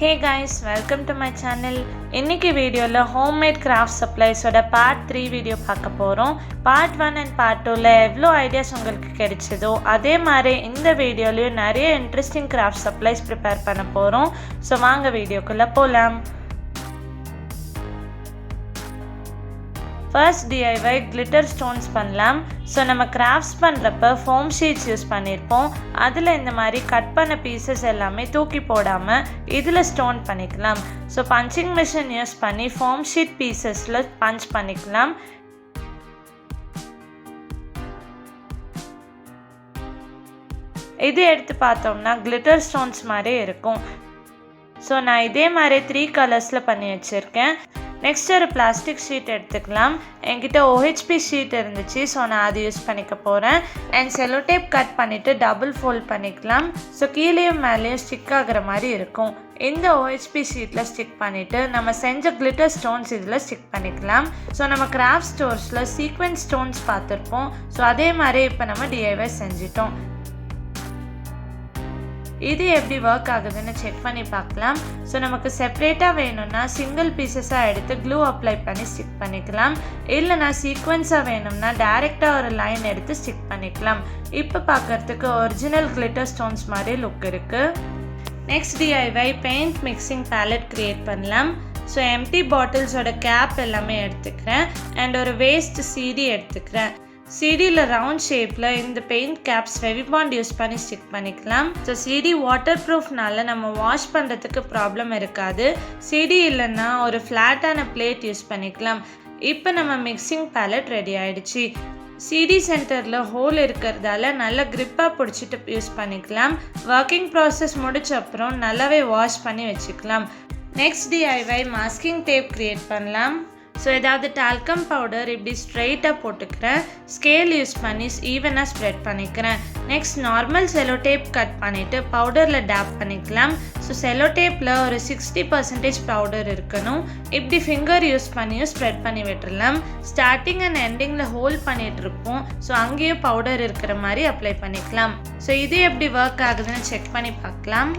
Hey guys, welcome to my channel. இன்னைக்கு வீடியோல homemade craft சப்ளைஸோட part 3 video பார்க்க போறோம். பார்ட் 1 and பார்ட் 2ல எவ்வளோ ஐடியாஸ் உங்களுக்கு கிடைச்சதோ அதே மாதிரி இந்த வீடியோலயும் நிறைய இன்ட்ரெஸ்டிங் கிராஃப்ட் சப்ளைஸ் ப்ரிப்பேர் பண்ண போறோம். ஸோ வாங்க வீடியோக்குள்ள போலாம். ஃபர்ஸ்ட் DIY கிளிட்டர் ஸ்டோன்ஸ் பண்ணலாம். ஸோ நம்ம கிராஃப்ட்ஸ் பண்ணுறப்ப ஃபோம் ஷீட்ஸ் யூஸ் பண்ணியிருப்போம். அதில் இந்த மாதிரி கட் பண்ண பீசஸ் எல்லாமே தூக்கி போடாமல் இதில் ஸ்டோன் பண்ணிக்கலாம். ஸோ பஞ்சிங் மிஷின் யூஸ் பண்ணி ஃபோம் ஷீட் பீசஸில் பஞ்ச் பண்ணிக்கலாம். இது எடுத்து பார்த்தோம்னா கிளிட்டர் ஸ்டோன்ஸ் மாதிரி இருக்கும். ஸோ நான் இதே மாதிரி 3 கலர்ஸில் பண்ணி வச்சுருக்கேன். நெக்ஸ்ட் ஒரு பிளாஸ்டிக் ஷீட் எடுத்துக்கலாம். என்கிட்ட OHP ஷீட் இருந்துச்சு, ஸோ நான் அது யூஸ் பண்ணிக்க போகிறேன். அண்ட் செல்லோ டேப் கட் பண்ணிவிட்டு டபுள் ஃபோல்ட் பண்ணிக்கலாம். ஸோ கீழேயும் மேலேயும் ஸ்டிக் ஆகிற மாதிரி இருக்கும். இந்த OHP ஷீட்டில் ஸ்டிக் பண்ணிவிட்டு நம்ம செஞ்ச கிளிட்டர் ஸ்டோன்ஸ் இதில் ஸ்டிக் பண்ணிக்கலாம். ஸோ நம்ம கிராஃப்ட் ஸ்டோர்ஸில் சீக்வென்ஸ் ஸ்டோன்ஸ் பார்த்துருப்போம். ஸோ அதே மாதிரி இப்போ நம்ம DIY செஞ்சிட்டோம். இது எப்படி ஒர்க் ஆகுதுன்னு செக் பண்ணி பார்க்கலாம். ஸோ நமக்கு செப்ரேட்டாக வேணும்னா சிங்கிள் பீசஸாக எடுத்து க்ளூ அப்ளை பண்ணி ஸ்டிக் பண்ணிக்கலாம். இல்லைனா சீக்வென்ஸாக வேணும்னா டைரெக்டாக ஒரு லைன் எடுத்து ஸ்டிக் பண்ணிக்கலாம். இப்போ பார்க்குறதுக்கு ஒரிஜினல் கிளிட்டர் ஸ்டோன்ஸ் மாதிரி லுக் இருக்குது. Next DIY paint mixing palette create பண்ணலாம். ஸோ எம்டி பாட்டில்ஸோட கேப் எல்லாமே எடுத்துக்கிறேன். அண்ட் ஒரு வேஸ்ட் CD எடுத்துக்கிறேன். CDயில் ரவுண்ட் ஷேப்பில் இந்த பெயிண்ட் கேப்ஸ் ஃபெவிபாண்ட் யூஸ் பண்ணி ஸ்டிக் பண்ணிக்கலாம். ஸோ CD வாட்டர் ப்ரூஃப்னால நம்ம வாஷ் பண்ணுறதுக்கு ப்ராப்ளம் இருக்காது. CD இல்லைன்னா ஒரு ஃப்ளாட்டான பிளேட் யூஸ் பண்ணிக்கலாம். இப்போ நம்ம மிக்சிங் பேலட் ரெடி ஆகிடுச்சு. CD சென்டரில் ஹோல் இருக்கிறதால நல்லா க்ரிப்பாக பிடிச்சிட்டு யூஸ் பண்ணிக்கலாம். ஒர்க்கிங் ப்ராசஸ் முடிச்ச அப்புறம் நல்லாவே வாஷ் பண்ணி வச்சுக்கலாம். Next DIY masking tape create பண்ணலாம். ஸோ ஏதாவது டால்கம் பவுடர் இப்படி ஸ்ட்ரெயிட்டாக போட்டுக்கிறேன். ஸ்கேல் யூஸ் பண்ணி ஈவனாக ஸ்ப்ரெட் பண்ணிக்கிறேன். Next normal cello tape cut பண்ணிவிட்டு பவுடரில் டேப் பண்ணிக்கலாம். ஸோ செல்லோ டேப்பில் ஒரு 60% பவுடர் இருக்கணும். இப்படி ஃபிங்கர் யூஸ் பண்ணியும் ஸ்ப்ரெட் பண்ணி விட்டுடலாம். ஸ்டார்டிங் அண்ட் எண்டிங்கில் ஹோல்ட் பண்ணிகிட்டு இருப்போம். ஸோ அங்கேயும் பவுடர் இருக்கிற மாதிரி அப்ளை பண்ணிக்கலாம். ஸோ இது எப்படி ஒர்க் ஆகுதுன்னு செக் பண்ணி பார்க்கலாம்.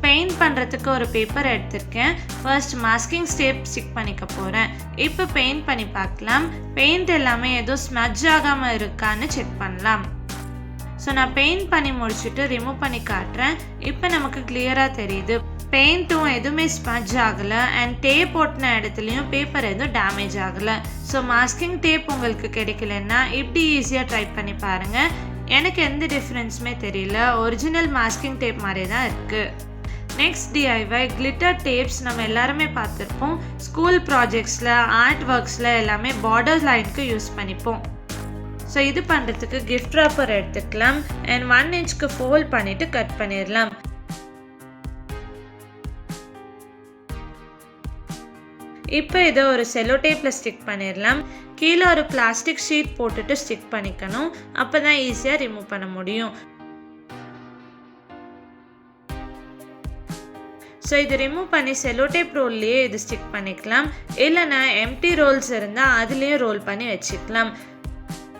பெயிண்ட் பண்ணுறதுக்கு ஒரு பேப்பர் எடுத்திருக்கேன். ஃபர்ஸ்ட் மாஸ்கிங் டேப் ஸ்டிக் பண்ணிக்க போகிறேன். இப்போ பெயிண்ட் பண்ணி பார்க்கலாம். பெயிண்ட் எல்லாமே எதுவும் ஸ்மட்ஜ் ஆகாமல் இருக்கான்னு செக் பண்ணலாம். ஸோ நான் பெயிண்ட் பண்ணி முடிச்சுட்டு ரிமூவ் பண்ணி காட்டுறேன். இப்போ நமக்கு கிளியராக தெரியுது. பெயிண்ட்டும் எதுவுமே ஸ்மட்ஜ் ஆகலை. அண்ட் டேப் ஓட்டின இடத்துலையும் பேப்பர் எதுவும் டேமேஜ் ஆகலை. ஸோ மாஸ்கிங் டேப் உங்களுக்கு கிடைக்கலன்னா இப்படி ஈஸியாக ட்ரை பண்ணி பாருங்கள். எனக்கு எந்த டிஃப்ரென்ஸுமே தெரியல. ஒரிஜினல் மாஸ்கிங் டேப் மாதிரி தான் இருக்குது. நெக்ஸ்ட் DIY கிளிட்டர் டேப்ஸ் நம்ம எல்லாருமே பார்த்துருப்போம். ஸ்கூல் ப்ராஜெக்ட்ஸில் ஆர்ட் ஒர்க்ஸில் எல்லாமே பார்டர் லைனுக்கு யூஸ் பண்ணிப்போம். ஸோ இது பண்ணுறதுக்கு கிஃப்ட் ராப்பர் எடுத்துக்கலாம். அண்ட் 1 inch ஃபோல்ட் பண்ணிவிட்டு கட் பண்ணிடலாம். இப்போ இதை ஒரு செல்லோ டேப்பில் ஸ்டிக் பண்ணிடலாம். கீழே ஒரு பிளாஸ்டிக் ஷீட் போட்டுட்டு ஸ்டிக் பண்ணிக்கணும். அப்போ தான் ஈஸியாக ரிமூவ் பண்ண முடியும். ஸோ இது ரிமூவ் பண்ணி செல்லோ டேப் ரோல்லையே இது ஸ்டிக் பண்ணிக்கலாம். இல்லைனா எம்டி ரோல்ஸ் இருந்தால் அதுலேயும் ரோல் பண்ணி வச்சுக்கலாம்.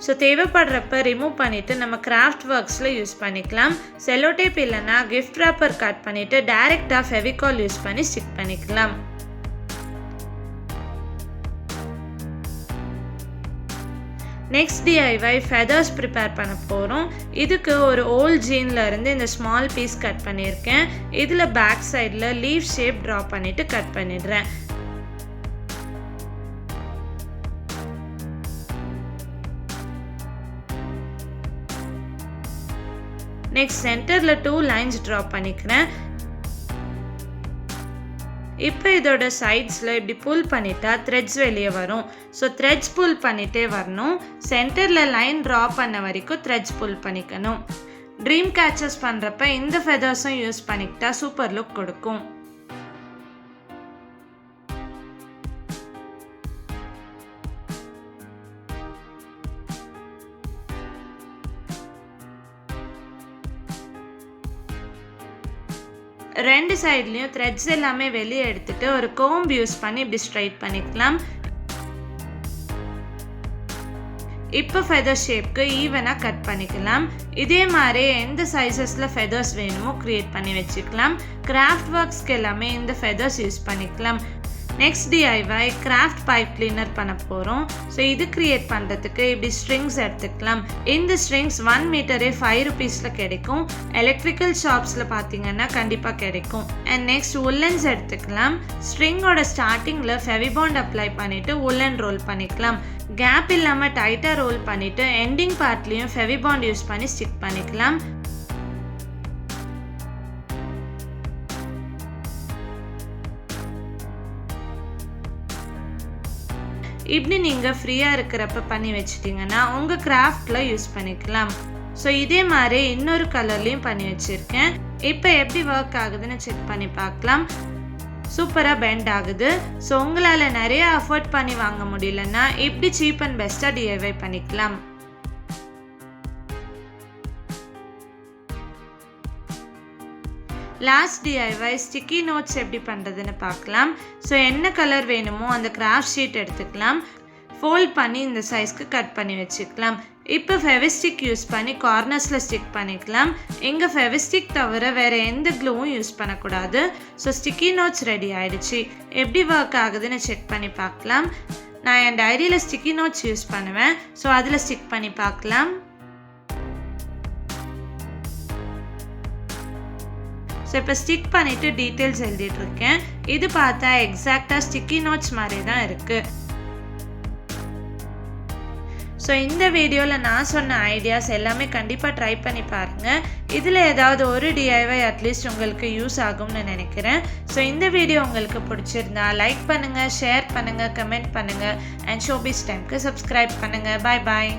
ஸோ தேவைப்படுறப்ப ரிமூவ் பண்ணிவிட்டு நம்ம கிராஃப்ட் ஒர்க்ஸில் யூஸ் பண்ணிக்கலாம். செல்லோ டேப் இல்லைனா கிஃப்ட் ராப்பர் கட் பண்ணிவிட்டு டைரெக்டாக ஃபெவிகால் யூஸ் பண்ணி ஸ்டிக் பண்ணிக்கலாம். நெக்ஸ்ட் DIY ஃபெதர்ஸ் ப்ரிப்பேர் பண்ண போகிறோம். இதுக்கு ஒரு ஓல்ட் ஜீனில் இருந்து இந்த ஸ்மால் பீஸ் கட் பண்ணியிருக்கேன். இதில் பேக் சைடில் லீஃப் ஷேப் ட்ரா பண்ணிவிட்டு கட் பண்ணிடுறேன். நெக்ஸ்ட் சென்டரில் 2 லைன்ஸ் ட்ரா பண்ணிக்கிறேன். இப்போ இதோட சைட்ஸில் இப்படி புல் பண்ணிட்டா த்ரெட்ஸ் வெளியே வரும். ஸோ த்ரெட்ஸ் புல் பண்ணிகிட்டே வரணும். சென்டரில் லைன் ட்ரா பண்ண வரைக்கும் த்ரெட்ஸ் புல் பண்ணிக்கணும். ட்ரீம் கேச்சஸ் பண்ணுறப்ப இந்த ஃபெதர்ஸும் யூஸ் பண்ணிக்கிட்டா சூப்பர் லுக் கொடுக்கும். ரெண்டு சைட்லேயும் த்ரெட்ஸ் எல்லாமே வெளியே எடுத்துட்டு ஒரு கோம்ப் யூஸ் பண்ணி இப்படி ஸ்ட்ரைட் பண்ணிக்கலாம். இப்போ ஃபெதர் ஷேப்க்கு ஈவனாக கட் பண்ணிக்கலாம். இதே மாதிரி எந்த சைஸஸில் ஃபெதர்ஸ் வேணுமோ க்ரியேட் பண்ணி வச்சுக்கலாம். கிராஃப்ட் ஒர்க்ஸ்க்கு எல்லாமே இந்த ஃபெதர்ஸ் யூஸ் பண்ணிக்கலாம். Next DIY craft pipe cleaner பண்ண போகிறோம். ஸோ இது க்ரியேட் பண்ணுறதுக்கு இப்படி ஸ்ட்ரிங்ஸ் எடுத்துக்கலாம். இந்த ஸ்ட்ரிங்ஸ் 1 மீட்டரே 5 rupeesல கிடைக்கும். எலக்ட்ரிக்கல் ஷாப்ஸில் பார்த்தீங்கன்னா கண்டிப்பாக கிடைக்கும். அண்ட் நெக்ஸ்ட் உல்லன்ஸ் எடுத்துக்கலாம். ஸ்ட்ரிங்கோட ஸ்டார்டிங்கில் ஃபெவிபாண்ட் அப்ளை பண்ணிவிட்டு உல்லன் ரோல் பண்ணிக்கலாம். கேப் இல்லாமல் டைட்டாக ரோல் பண்ணிவிட்டு எண்டிங் பார்ட்லேயும் ஃபெவிபாண்ட் யூஸ் பண்ணி ஸ்டிக் பண்ணிக்கலாம். இப்படி நீங்கள் ஃப்ரீயாக இருக்கிறப்ப பண்ணி வச்சிட்டிங்கன்னா உங்கள் கிராஃப்டில் யூஸ் பண்ணிக்கலாம். ஸோ இதே மாதிரி இன்னொரு கலர்லேயும் பண்ணி வச்சுருக்கேன். இப்போ எப்படி ஒர்க் ஆகுதுன்னு செக் பண்ணி பார்க்கலாம். சூப்பராக பெண்ட் ஆகுது. ஸோ உங்களால் நிறைய அஃபோர்ட் பண்ணி வாங்க முடியலன்னா இப்படி சீப் அண்ட் பெஸ்ட்டாக DIY பண்ணிக்கலாம். லாஸ்ட் DIY ஸ்டிக்கி நோட்ஸ் எப்படி பண்ணுறதுன்னு பார்க்கலாம். ஸோ என்ன கலர் வேணுமோ அந்த கிராஃப்ட் ஷீட் எடுத்துக்கலாம். ஃபோல்ட் பண்ணி இந்த சைஸ்க்கு கட் பண்ணி வச்சுக்கலாம். இப்போ ஃபெவிஸ்டிக் யூஸ் பண்ணி கார்னர்ஸில் ஸ்டிக் பண்ணிக்கலாம். இங்கே ஃபெவிஸ்டிக் தவிர வேறு எந்த க்ளூவும் யூஸ் பண்ணக்கூடாது. ஸோ ஸ்டிக்கி நோட்ஸ் ரெடி ஆகிடுச்சு. எப்படி ஒர்க் ஆகுதுன்னு செக் பண்ணி பார்க்கலாம். நான் என் டைரியில் ஸ்டிக்கி நோட்ஸ் யூஸ் பண்ணுவேன். ஸோ அதில் ஸ்டிக் பண்ணி பார்க்கலாம். ஸோ இப்போ ஸ்டிக் பண்ணிவிட்டு டீட்டெயில்ஸ் எழுதிட்டுருக்கேன். இது பார்த்தா எக்ஸாக்டாக ஸ்டிக்கி நோட்ஸ் மாதிரி தான் இருக்குது. ஸோ இந்த வீடியோவில் நான் சொன்ன ஐடியாஸ் எல்லாமே கண்டிப்பாக ட்ரை பண்ணி பாருங்கள். இதில் ஏதாவது ஒரு DIY அட்லீஸ்ட் உங்களுக்கு யூஸ் ஆகும்னு நினைக்கிறேன். ஸோ இந்த வீடியோ உங்களுக்கு பிடிச்சிருந்தா லைக் பண்ணுங்கள், ஷேர் பண்ணுங்கள், கமெண்ட் பண்ணுங்கள் அண்ட் ஷோபீஸ் டைம்க்கு சப்ஸ்கிரைப் பண்ணுங்கள். பாய் பாய்.